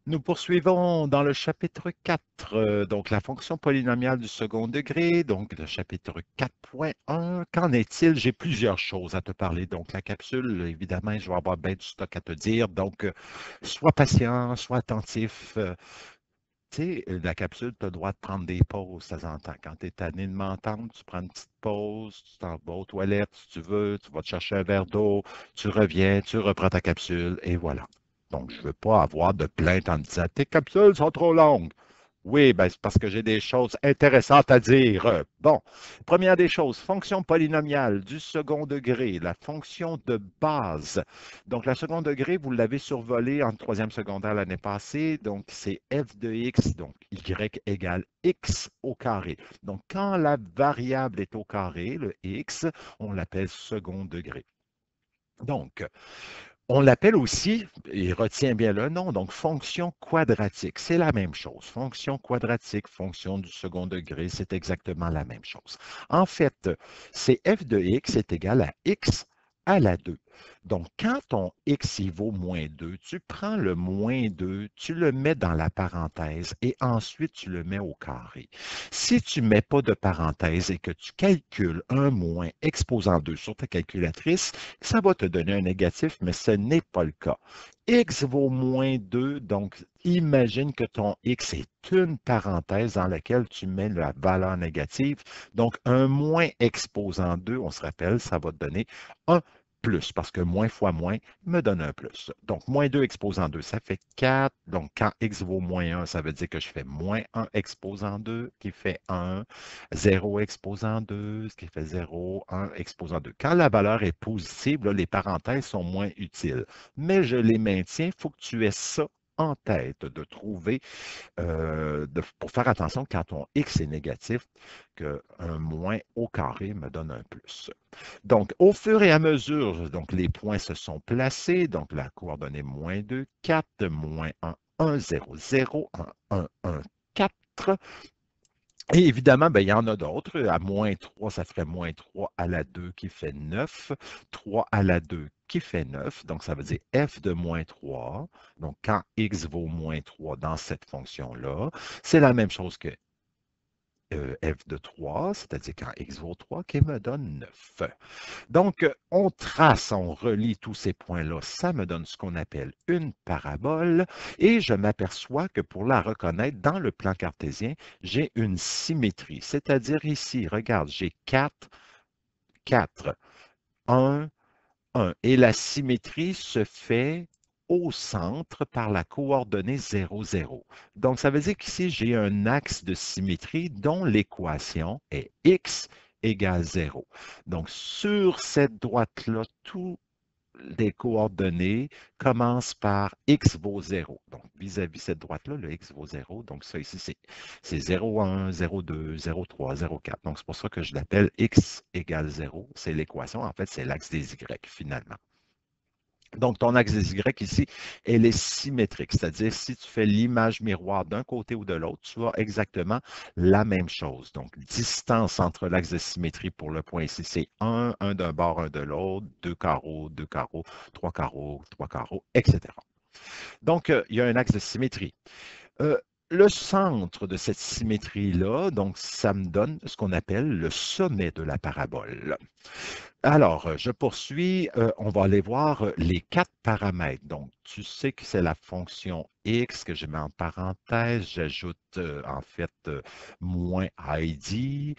Nous poursuivons dans le chapitre 4, donc la fonction polynomiale du second degré, donc le chapitre 4.1. Qu'en est-il? J'ai plusieurs choses à te parler. Donc la capsule, évidemment, je vais avoir bien du stock à te dire. Donc, sois patient, sois attentif. Tu sais, la capsule, tu as le droit de prendre des pauses de temps en temps. Quand tu es tanné de m'entendre, tu prends une petite pause, tu t'en vas aux toilettes si tu veux, tu vas te chercher un verre d'eau, tu reviens, tu reprends ta capsule et voilà. Donc, je ne veux pas avoir de plainte en me disant tes capsules sont trop longues. Oui, ben, c'est parce que j'ai des choses intéressantes à dire. Bon, première des choses, fonction polynomiale du second degré, la fonction de base. Donc, la second degré, vous l'avez survolée en troisième secondaire l'année passée. Donc, c'est f de x, donc y égale x au carré. Donc, quand la variable est au carré, le x, on l'appelle second degré. Donc, on l'appelle aussi, et retiens bien le nom, donc fonction quadratique. C'est la même chose. Fonction quadratique, fonction du second degré, c'est exactement la même chose. En fait, c'est f de x est égal à x à la 2. Donc, quand ton x il vaut moins 2, tu prends le moins 2, tu le mets dans la parenthèse et ensuite tu le mets au carré. Si tu ne mets pas de parenthèse et que tu calcules un moins exposant 2 sur ta calculatrice, ça va te donner un négatif, mais ce n'est pas le cas. X vaut moins 2, donc imagine que ton X est une parenthèse dans laquelle tu mets la valeur négative. Donc, un moins exposant 2, on se rappelle, ça va te donner un plus, parce que moins fois moins me donne un plus. Donc, moins 2 exposant 2, ça fait 4. Donc, quand x vaut moins 1, ça veut dire que je fais moins 1 exposant 2, qui fait 1. 0 exposant 2, ce qui fait 0, 1 exposant 2. Quand la valeur est positive, là, les parenthèses sont moins utiles. Mais je les maintiens, il faut que tu aies ça en tête, de trouver, pour faire attention quand ton x est négatif, qu'un moins au carré me donne un plus. Donc, au fur et à mesure, donc, les points se sont placés, donc la coordonnée moins 2, 4, moins 1, 1, 0, 0, 1, 1, 1, 4. Et évidemment, ben, il y en a d'autres. À moins 3, ça ferait moins 3 à la 2 qui fait 9. 3 à la 2 qui fait 9. Donc, ça veut dire f de moins 3. Donc, quand x vaut moins 3 dans cette fonction-là, c'est la même chose que f de 3, c'est-à-dire quand x vaut 3, qui me donne 9. Donc, on trace, on relie tous ces points-là. Ça me donne ce qu'on appelle une parabole et je m'aperçois que pour la reconnaître dans le plan cartésien, j'ai une symétrie. C'est-à-dire ici, regarde, j'ai 4, 4, 1, 1. Et la symétrie se fait au centre par la coordonnée 0, 0. Donc, ça veut dire qu'ici, j'ai un axe de symétrie dont l'équation est x égale 0. Donc, sur cette droite-là, tous les coordonnées commencent par x vaut 0. Donc, vis-à-vis cette droite-là, le x vaut 0. Donc, ça ici, c'est 0,1, 0,2, 0,3, 0,4. Donc, c'est pour ça que je l'appelle x égale 0. C'est l'équation. En fait, c'est l'axe des y, finalement. Donc, ton axe des Y ici, elle est symétrique, c'est-à-dire si tu fais l'image miroir d'un côté ou de l'autre, tu as exactement la même chose. Donc, distance entre l'axe de symétrie pour le point ici, c'est 1 d'un bord, 1 de l'autre, 2 carreaux, 3 carreaux, etc. Donc, il y a un axe de symétrie. Euh, le centre de cette symétrie-là, donc, ça me donne ce qu'on appelle le sommet de la parabole. Alors, je poursuis. On va aller voir les quatre paramètres. Donc, tu sais que c'est la fonction x que je mets en parenthèse. J'ajoute en fait moins Heidi,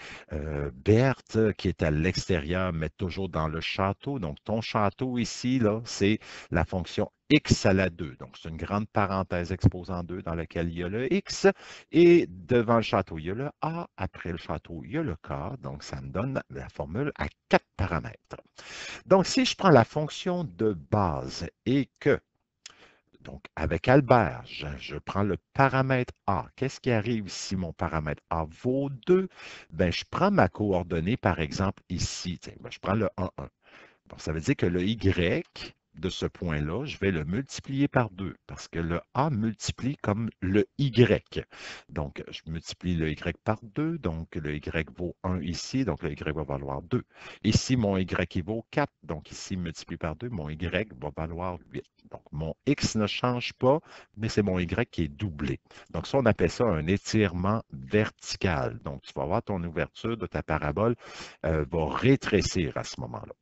Berthe qui est à l'extérieur, mais toujours dans le château. Donc, ton château ici, là, c'est la fonction x à la 2. Donc, c'est une grande parenthèse exposant 2 dans laquelle il y a le x. Et devant le château, il y a le A. Après le château, il y a le K. Donc, ça me donne la formule à quatre paramètres. Donc, si je prends la fonction de base et que, donc avec Albert, je prends le paramètre A. Qu'est-ce qui arrive si mon paramètre A vaut 2? Ben, je prends ma coordonnée, par exemple, ici. Tiens, ben, je prends le 1, 1. Donc, ça veut dire que le Y, de ce point-là, je vais le multiplier par 2 parce que le A multiplie comme le Y. Donc, je multiplie le Y par 2, donc le Y vaut 1 ici, donc le Y va valoir 2. Ici, mon Y il vaut 4, donc ici, multiplié par 2, mon Y va valoir 8. Donc, mon X ne change pas, mais c'est mon Y qui est doublé. Donc, ça, on appelle ça un étirement vertical. Donc, tu vas voir ton ouverture de ta parabole va rétrécir à ce moment-là.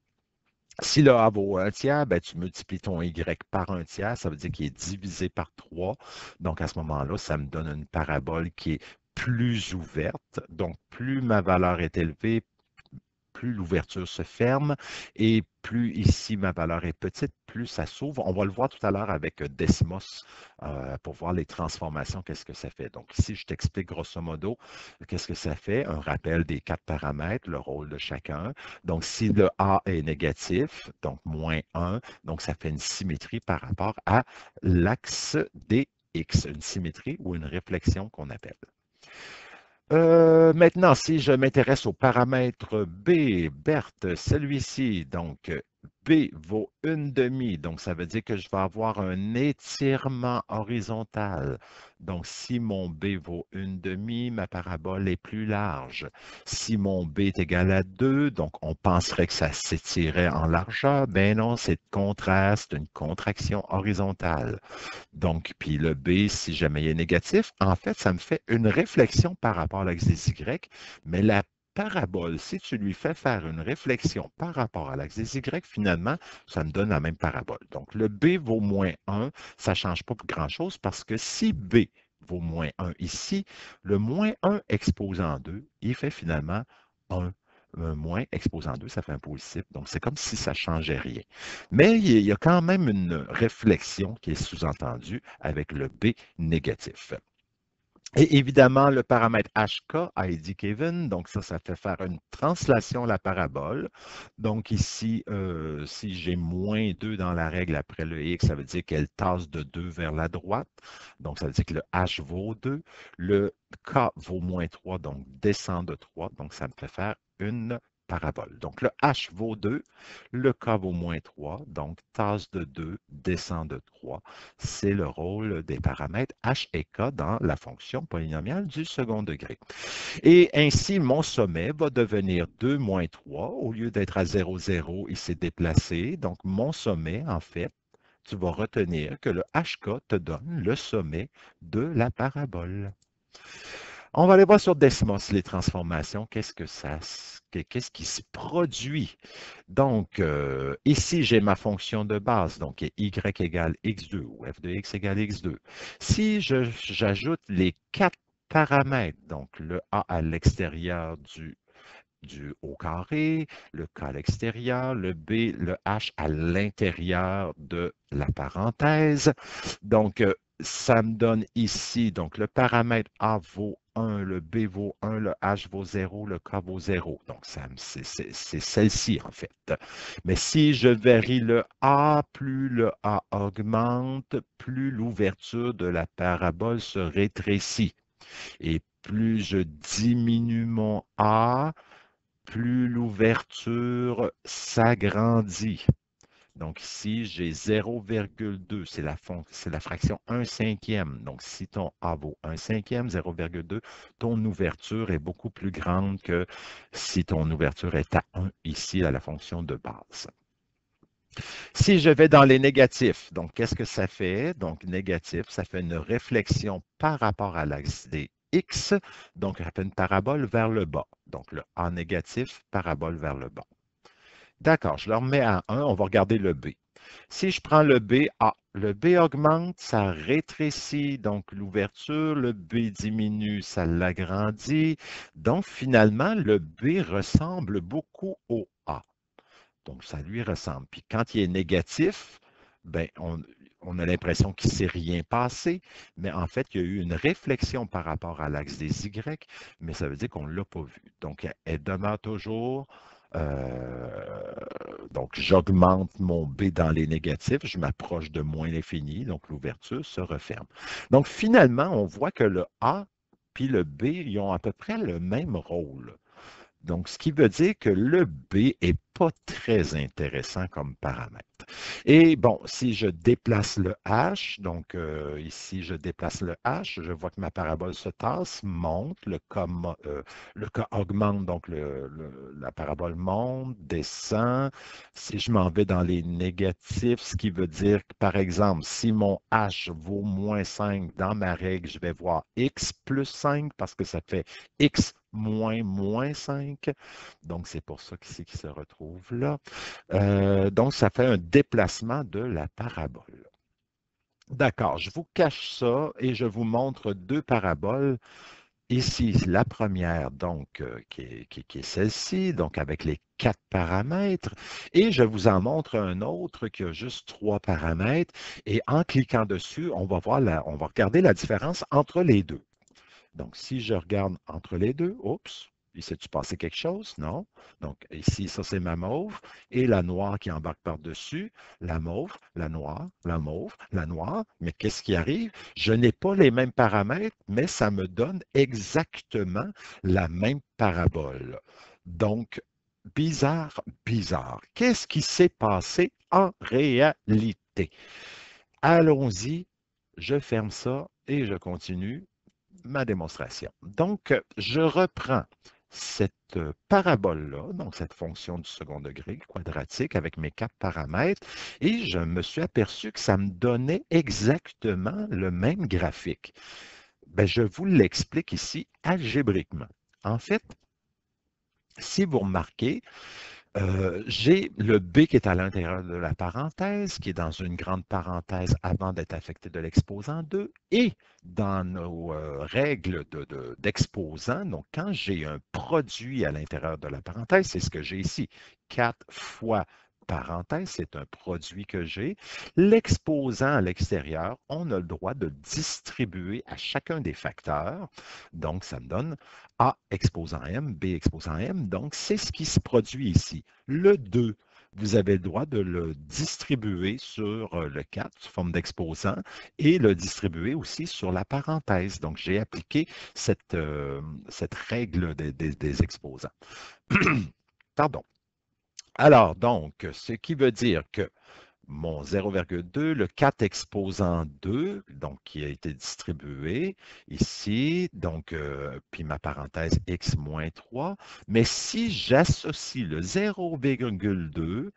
Si le A vaut 1/3, ben, tu multiplies ton Y par 1/3, ça veut dire qu'il est divisé par 3. Donc, à ce moment-là, ça me donne une parabole qui est plus ouverte. Donc, plus ma valeur est élevée, plus l'ouverture se ferme et plus ici ma valeur est petite, plus ça s'ouvre. On va le voir tout à l'heure avec Desmos pour voir les transformations, qu'est-ce que ça fait. Donc ici, je t'explique grosso modo qu'est-ce que ça fait. Un rappel des 4 paramètres, le rôle de chacun. Donc si le A est négatif, donc moins 1, donc ça fait une symétrie par rapport à l'axe des X, une symétrie ou une réflexion qu'on appelle. Maintenant, si je m'intéresse au paramètre B, Berthe, celui-ci, donc B vaut 1/2, donc ça veut dire que je vais avoir un étirement horizontal. Donc, si mon B vaut 1/2, ma parabole est plus large. Si mon B est égal à 2, donc on penserait que ça s'étirait en largeur. Ben non, c'est le contraire, c'est une contraction horizontale. Donc, puis le B, si jamais il est négatif, en fait, ça me fait une réflexion par rapport à l'axe des Y, mais la parabole, si tu lui fais faire une réflexion par rapport à l'axe des Y, finalement, ça me donne la même parabole. Donc, le B vaut moins 1, ça ne change pas grand-chose parce que si B vaut moins 1 ici, le moins 1 exposant 2, il fait finalement 1. Un moins exposant 2, ça fait un positif. Donc, c'est comme si ça ne changeait rien. Mais il y a quand même une réflexion qui est sous-entendue avec le B négatif. Et évidemment, le paramètre HK a été given, donc ça fait faire une translation de la parabole. Donc ici, si j'ai moins 2 dans la règle après le X, ça veut dire qu'elle tasse de 2 vers la droite. Donc ça veut dire que le H vaut 2. Le K vaut moins 3, donc descend de 3. Donc ça me fait faire une parabole. Donc le H vaut 2, le K vaut moins 3, donc tasse de 2, descend de 3. C'est le rôle des paramètres H et K dans la fonction polynomiale du second degré. Et ainsi, mon sommet va devenir 2 moins 3. Au lieu d'être à 0, 0, il s'est déplacé. Donc, mon sommet, en fait, tu vas retenir que le HK te donne le sommet de la parabole. On va aller voir sur Desmos les transformations. Qu'est-ce qui se produit? Donc, ici, j'ai ma fonction de base, donc y égale x2 ou f de x égale x2. Si j'ajoute les 4 paramètres, donc le a à l'extérieur du au carré, le k à l'extérieur, le b, le h à l'intérieur de la parenthèse. Donc, ça me donne ici, donc le paramètre a vaut 1, le b vaut 1, le h vaut 0, le k vaut 0. Donc, c'est celle-ci, en fait. Mais si je varie le a, plus le a augmente, plus l'ouverture de la parabole se rétrécit. Et plus je diminue mon a, plus l'ouverture s'agrandit. Donc ici, j'ai 0,2, c'est la fraction 1/5. Donc si ton A vaut 1/5, 0,2, ton ouverture est beaucoup plus grande que si ton ouverture est à 1 ici à la fonction de base. Si je vais dans les négatifs, donc qu'est-ce que ça fait? Donc négatif, ça fait une réflexion par rapport à l'axe des X, donc ça fait une parabole vers le bas. Donc le A négatif, parabole vers le bas. D'accord, je le remets à 1, on va regarder le B. Si je prends le B, le B augmente, ça rétrécit, donc l'ouverture, le B diminue, ça l'agrandit. Donc finalement, le B ressemble beaucoup au A. Donc ça lui ressemble. Puis quand il est négatif, ben, on a l'impression qu'il ne s'est rien passé, mais en fait, il y a eu une réflexion par rapport à l'axe des Y, mais ça veut dire qu'on ne l'a pas vu. Donc, elle demeure toujours. Donc, j'augmente mon B dans les négatifs, je m'approche de moins l'infini, donc l'ouverture se referme. Donc, finalement, on voit que le A puis le B, ils ont à peu près le même rôle. Donc, ce qui veut dire que le B n'est pas très intéressant comme paramètre. Et bon, si je déplace le H, donc ici, je déplace le H, je vois que ma parabole se tasse, monte, le cas augmente, donc la parabole monte, descend. Si je m'en vais dans les négatifs, ce qui veut dire que, par exemple, si mon H vaut moins 5 dans ma règle, je vais voir X plus 5 parce que ça fait X moins 5. Donc, c'est pour ça qu'ici, qui se retrouve là. Donc, ça fait un déplacement de la parabole. D'accord, je vous cache ça et je vous montre deux paraboles. Ici, la première, donc, qui est celle-ci, donc avec les 4 paramètres. Et je vous en montre un autre qui a juste 3 paramètres. Et en cliquant dessus, on va regarder la différence entre les deux. Donc, si je regarde entre les deux, oups, il s'est-tu passé quelque chose? Non. Donc, ici, ça, c'est ma mauve. Et la noire qui embarque par-dessus, la mauve, la noire, la mauve, la noire. Mais qu'est-ce qui arrive? Je n'ai pas les mêmes paramètres, mais ça me donne exactement la même parabole. Donc, bizarre, bizarre. Qu'est-ce qui s'est passé en réalité? Allons-y, je ferme ça et je continue ma démonstration. Donc, je reprends cette parabole-là, donc cette fonction du second degré quadratique avec mes 4 paramètres, et je me suis aperçu que ça me donnait exactement le même graphique. Ben, je vous l'explique ici algébriquement. En fait, si vous remarquez, j'ai le B qui est à l'intérieur de la parenthèse, qui est dans une grande parenthèse avant d'être affecté de l'exposant 2, et dans nos règles d'exposant, donc quand j'ai un produit à l'intérieur de la parenthèse, c'est ce que j'ai ici, 4 fois parenthèse, c'est un produit que j'ai. L'exposant à l'extérieur, on a le droit de distribuer à chacun des facteurs, donc ça me donne A exposant M, B exposant M, donc c'est ce qui se produit ici. Le 2, vous avez le droit de le distribuer sur le 4 sous forme d'exposant et le distribuer aussi sur la parenthèse. Donc, j'ai appliqué cette règle des exposants. Pardon. Alors, donc, ce qui veut dire que mon 0,2, le 4 exposant 2, donc qui a été distribué ici, donc, puis ma parenthèse x moins 3. Mais si j'associe le 0,2,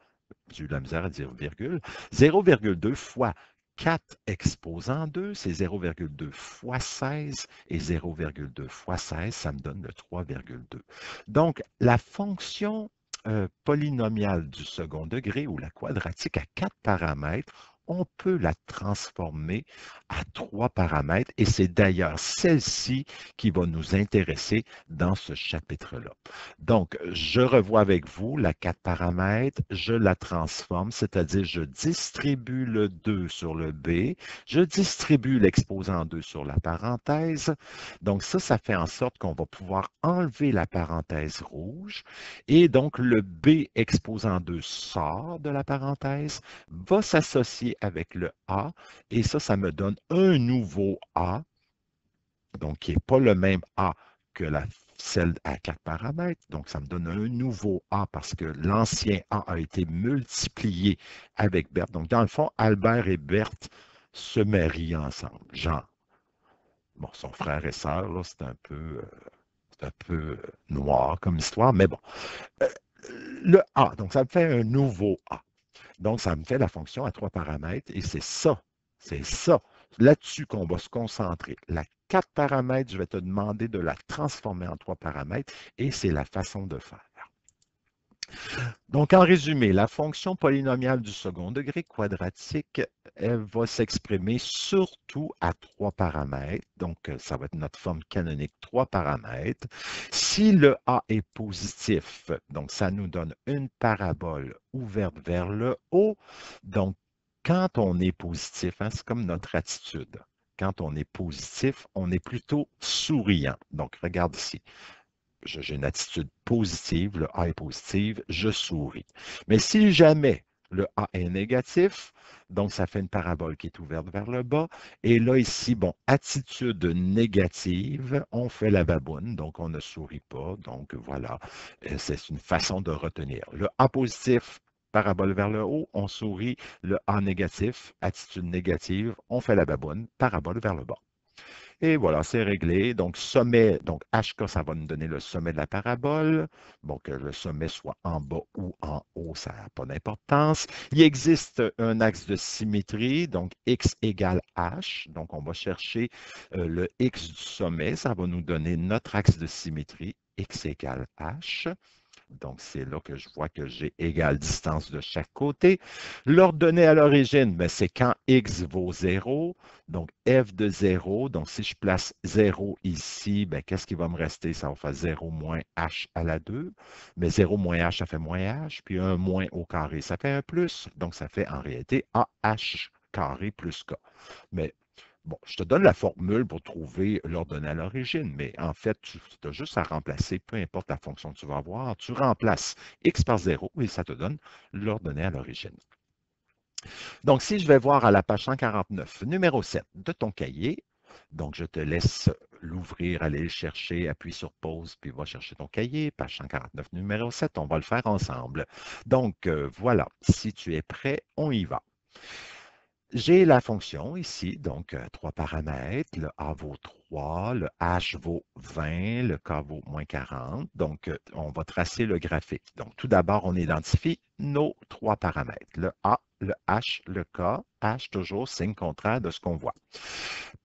j'ai eu de la misère à dire virgule, 0,2 fois 4 exposant 2, c'est 0,2 fois 16, et 0,2 fois 16, ça me donne le 3,2. Donc, la fonction polynomiale du second degré ou la quadratique à 4 paramètres, on peut la transformer à 3 paramètres et c'est d'ailleurs celle-ci qui va nous intéresser dans ce chapitre-là. Donc, je revois avec vous la 4 paramètres, je la transforme, c'est-à-dire je distribue le 2 sur le B, je distribue l'exposant 2 sur la parenthèse. Donc ça fait en sorte qu'on va pouvoir enlever la parenthèse rouge et donc le B exposant 2 sort de la parenthèse, va s'associer avec le A et ça me donne un nouveau A, donc qui n'est pas le même A que celle à 4 paramètres. Donc, ça me donne un nouveau A parce que l'ancien A a été multiplié avec Berthe. Donc, dans le fond, Albert et Berthe se marient ensemble. Jean, bon, son frère et sœur, là, c'est un peu noir comme histoire, mais bon. Euh, le A, donc ça me fait un nouveau A. Donc, ça me fait la fonction à 3 paramètres et c'est ça, là-dessus qu'on va se concentrer. La 4 paramètres, je vais te demander de la transformer en 3 paramètres et c'est la façon de faire. Donc, en résumé, la fonction polynomiale du second degré quadratique, elle va s'exprimer surtout à 3 paramètres. Donc, ça va être notre forme canonique 3 paramètres. Si le A est positif, donc ça nous donne une parabole ouverte vers le haut. Donc, quand on est positif, hein, c'est comme notre attitude. Quand on est positif, on est plutôt souriant. Donc, regarde ici j'ai une attitude positive, le A est positive, je souris. Mais si jamais Le A est négatif, donc ça fait une parabole qui est ouverte vers le bas. Et là, ici, bon, attitude négative, on fait la baboune, donc on ne sourit pas. Donc voilà, c'est une façon de retenir. Le A positif, parabole vers le haut, on sourit. Le A négatif, attitude négative, on fait la baboune, parabole vers le bas. Et voilà, c'est réglé. Donc, sommet, donc HK, ça va nous donner le sommet de la parabole. Bon, que le sommet soit en bas ou en haut, ça n'a pas d'importance. Il existe un axe de symétrie, donc X égale H. Donc, on va chercher le X du sommet. Ça va nous donner notre axe de symétrie, X égale H. Donc, c'est là que je vois que j'ai égale distance de chaque côté. L'ordonnée à l'origine, ben, c'est quand x vaut 0. Donc, f de 0. Donc, si je place 0 ici, ben, qu'est-ce qui va me rester? Ça va faire 0 moins h à la 2. Mais 0 moins h, ça fait moins h. Puis 1 moins au carré, ça fait un plus. Donc, ça fait en réalité ah carré plus k. Mais bon, je te donne la formule pour trouver l'ordonnée à l'origine, mais en fait, tu as juste à remplacer, peu importe la fonction que tu vas avoir, tu remplaces x par 0 et ça te donne l'ordonnée à l'origine. Donc, si je vais voir à la page 149, numéro 7 de ton cahier, donc je te laisse l'ouvrir, aller le chercher, appuie sur pause, puis va chercher ton cahier, page 149, numéro 7, on va le faire ensemble. Donc, voilà, si tu es prêt, on y va. J'ai la fonction ici, donc 3 paramètres. Le A vaut 3, le H vaut 20, le K vaut moins 40. Donc, on va tracer le graphique. Donc, tout d'abord, on identifie nos 3 paramètres. Le A, le H, le K. H, toujours signe contraire de ce qu'on voit.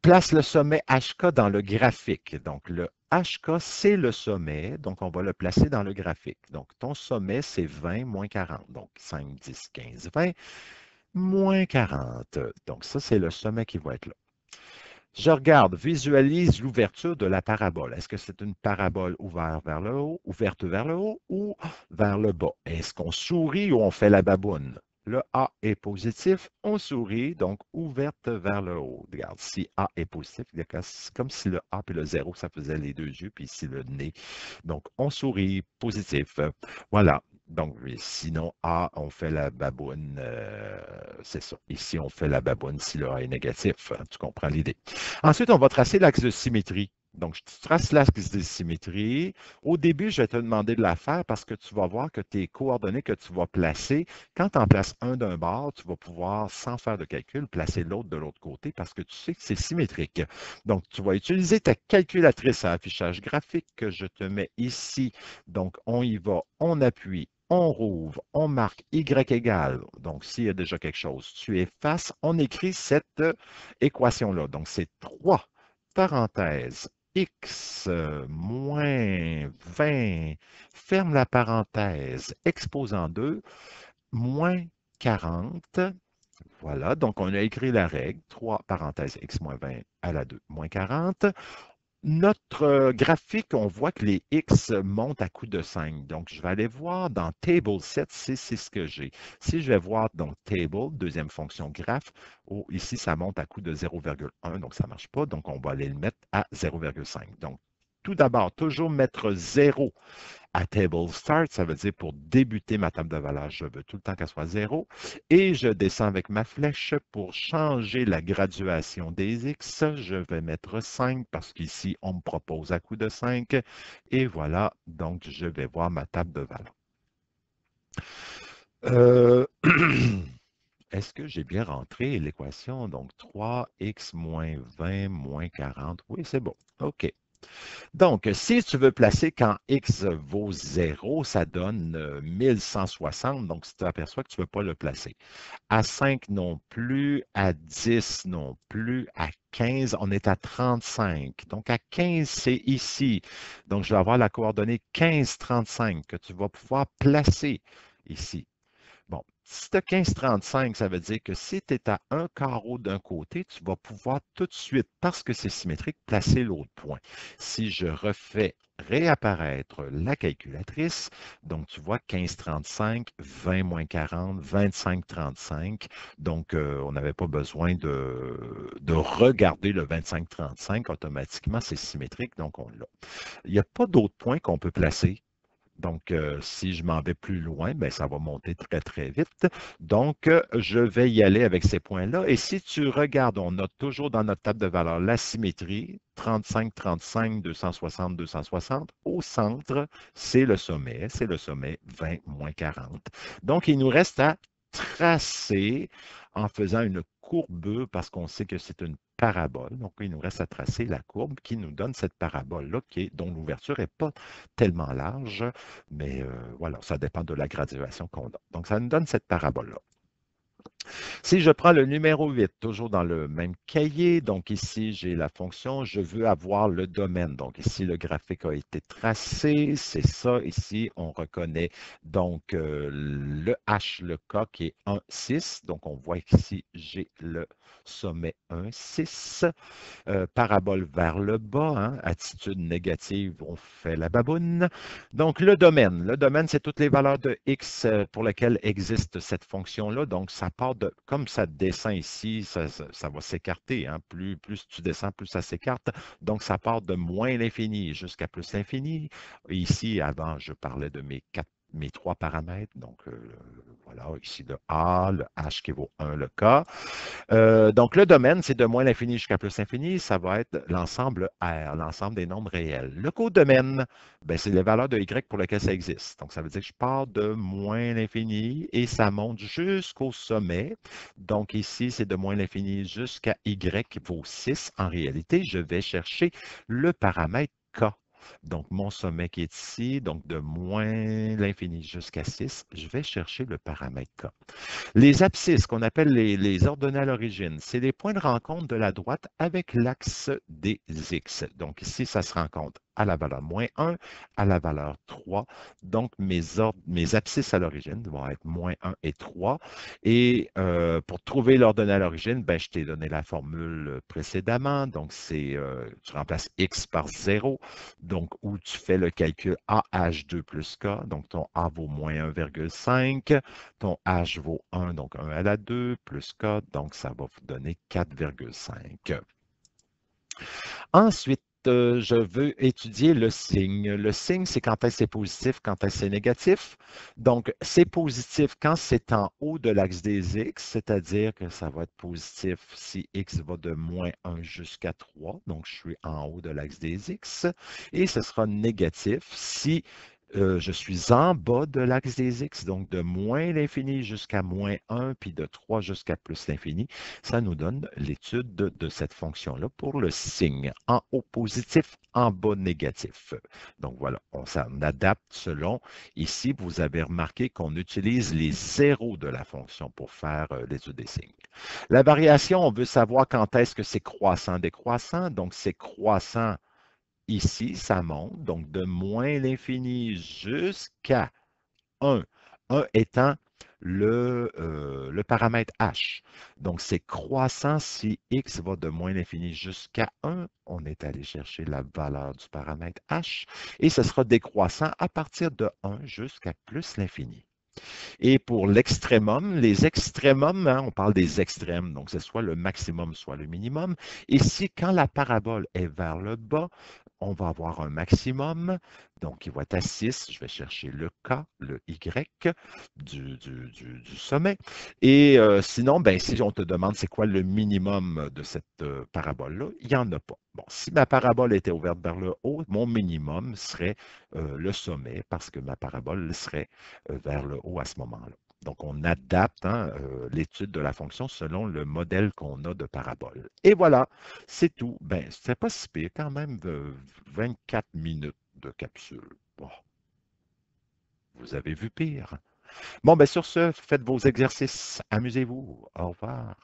Place le sommet HK dans le graphique. Donc, le HK, c'est le sommet. Donc, on va le placer dans le graphique. Donc, ton sommet, c'est 20 moins 40. Donc, 5, 10, 15, 20 moins 40. Donc, ça, c'est le sommet qui va être là. Je regarde, visualise l'ouverture de la parabole. Est-ce que c'est une parabole ouverte vers le haut, ou vers le bas? Est-ce qu'on sourit ou on fait la baboune? Le A est positif, on sourit, donc ouverte vers le haut. Regarde, si A est positif, c'est comme si le A et le 0, ça faisait les deux yeux, puis ici le nez. Donc, on sourit, positif. Voilà. Donc, sinon, A, on fait la baboune. C'est ça. Ici, on fait la baboune si le A est négatif. Tu comprends l'idée. Ensuite, on va tracer l'axe de symétrie. Donc, tu traces l'axe de symétrie. Au début, je vais te demander de la faire parce que tu vas voir que tes coordonnées que tu vas placer, quand tu en places un d'un bord, tu vas pouvoir, sans faire de calcul, placer l'autre de l'autre côté parce que tu sais que c'est symétrique. Donc, tu vas utiliser ta calculatrice à affichage graphique que je te mets ici. Donc, on y va, on appuie, on rouvre, on marque Y égale. Donc, s'il y a déjà quelque chose, tu effaces, on écrit cette équation-là. Donc, c'est 3 parenthèses x moins 20, ferme la parenthèse, exposant 2, moins 40. Voilà, donc on a écrit la règle, 3 parenthèses x moins 20 à la 2, moins 40. Notre graphique, on voit que les X montent à coup de 5. Donc, je vais aller voir dans Table 7 si c'est ce que j'ai. Si je vais voir dans Table, deuxième fonction graph, oh, ici, ça monte à coup de 0,1, donc ça ne marche pas. Donc, on va aller le mettre à 0,5. Donc, tout d'abord, toujours mettre 0 à Table Start, ça veut dire pour débuter ma table de valeur, je veux tout le temps qu'elle soit 0. Et je descends avec ma flèche pour changer la graduation des X. Je vais mettre 5 parce qu'ici, on me propose à coup de 5. Et voilà, donc je vais voir ma table de valeur. Est-ce que j'ai bien rentré l'équation? Donc 3x moins 20 moins 40. Oui, c'est bon. OK. Donc, si tu veux placer quand x vaut 0, ça donne 1160. Donc, si tu aperçois que tu ne veux pas le placer. À 5 non plus, à 10 non plus, à 15, on est à 35. Donc, à 15, c'est ici. Donc, je vais avoir la coordonnée 15, 35 que tu vas pouvoir placer ici. Bon, si tu as 15,35, ça veut dire que si tu es à un carreau d'un côté, tu vas pouvoir tout de suite, parce que c'est symétrique, placer l'autre point. Si je refais réapparaître la calculatrice, donc tu vois 15,35, 20 moins 40, 25,35. Donc, on n'avait pas besoin de regarder le 25,35. Automatiquement, c'est symétrique, donc on l'a. Il n'y a pas d'autres points qu'on peut placer Donc, si je m'en vais plus loin, ben, ça va monter très, très vite. Donc, je vais y aller avec ces points-là. Et si tu regardes, on note toujours dans notre table de valeur la symétrie, 35, 35, 260, 260. Au centre, c'est le sommet 20 moins 40. Donc, il nous reste à tracer en faisant une courbe parce qu'on sait que c'est une parabole. Donc, il nous reste à tracer la courbe qui nous donne cette parabole-là dont l'ouverture n'est pas tellement large, mais voilà, ça dépend de la graduation qu'on a. Donc, ça nous donne cette parabole-là. Si je prends le numéro 8, toujours dans le même cahier, donc ici, j'ai la fonction, je veux avoir le domaine. Donc ici, le graphique a été tracé, c'est ça. Ici, on reconnaît donc le H, le K qui est 1, 6. Donc on voit qu'ici, j'ai le sommet 1, 6. Parabole vers le bas, hein, attitude négative, on fait la baboune. Donc, le domaine, c'est toutes les valeurs de x pour lesquelles existe cette fonction-là. Donc, ça part de, comme ça descend ici, ça va s'écarter. Hein. Plus tu descends, plus ça s'écarte. Donc, ça part de moins l'infini jusqu'à plus l'infini. Ici, avant, je parlais de mes trois paramètres. Donc, voilà, ici le A, le H qui vaut 1, le K. Donc, le domaine, c'est de moins l'infini jusqu'à plus l'infini. Ça va être l'ensemble R, l'ensemble des nombres réels. Le codomaine, ben, c'est les valeurs de Y pour lesquelles ça existe. Donc, ça veut dire que je pars de moins l'infini et ça monte jusqu'au sommet. Donc, ici, c'est de moins l'infini jusqu'à Y qui vaut 6. En réalité, je vais chercher le paramètre K. Donc, mon sommet qui est ici, donc de moins l'infini jusqu'à 6, je vais chercher le paramètre K. Les abscisses, qu'on appelle les ordonnées à l'origine, c'est les points de rencontre de la droite avec l'axe des x. Donc ici, ça se rencontre à la valeur moins 1, à la valeur 3. Donc mes abscisses à l'origine vont être moins 1 et 3. Et pour trouver l'ordonnée à l'origine, ben, je t'ai donné la formule précédemment. Donc tu remplaces x par 0. Donc où tu fais le calcul AH2 plus K. Donc ton A vaut moins 1,5. Ton H vaut 1, donc 1 à la 2, plus K, donc ça va vous donner 4,5. Ensuite, je veux étudier le signe. Le signe, c'est quand est-ce c'est positif, quand est-ce c'est négatif. Donc, c'est positif quand c'est en haut de l'axe des x, c'est-à-dire que ça va être positif si x va de moins 1 jusqu'à 3. Donc, je suis en haut de l'axe des x. Et ce sera négatif si je suis en bas de l'axe des x, donc de moins l'infini jusqu'à moins 1, puis de 3 jusqu'à plus l'infini. Ça nous donne l'étude de cette fonction-là pour le signe. En haut positif, en bas négatif. Donc voilà, on s'en adapte selon. Ici, vous avez remarqué qu'on utilise les zéros de la fonction pour faire l'étude des signes. La variation, on veut savoir quand est-ce que c'est croissant, décroissant. Donc c'est croissant. Ici, ça monte, donc de moins l'infini jusqu'à 1. 1 étant le paramètre h. Donc, c'est croissant si x va de moins l'infini jusqu'à 1. On est allé chercher la valeur du paramètre h. Et ce sera décroissant à partir de 1 jusqu'à plus l'infini. Et pour l'extrémum, les extrémums, hein, on parle des extrêmes, donc c'est soit le maximum, soit le minimum. Ici, quand la parabole est vers le bas, on va avoir un maximum, donc il va être à 6. Je vais chercher le K, le Y du sommet. Et sinon, ben, si on te demande c'est quoi le minimum de cette parabole-là, il n'y en a pas. Bon, si ma parabole était ouverte vers le haut, mon minimum serait le sommet parce que ma parabole serait vers le haut à ce moment-là. Donc, on adapte hein, l'étude de la fonction selon le modèle qu'on a de parabole. Et voilà, c'est tout. Ben, c'est pas si pire, quand même 24 minutes de capsule. Bon, vous avez vu pire. Bon, ben sur ce, faites vos exercices. Amusez-vous. Au revoir.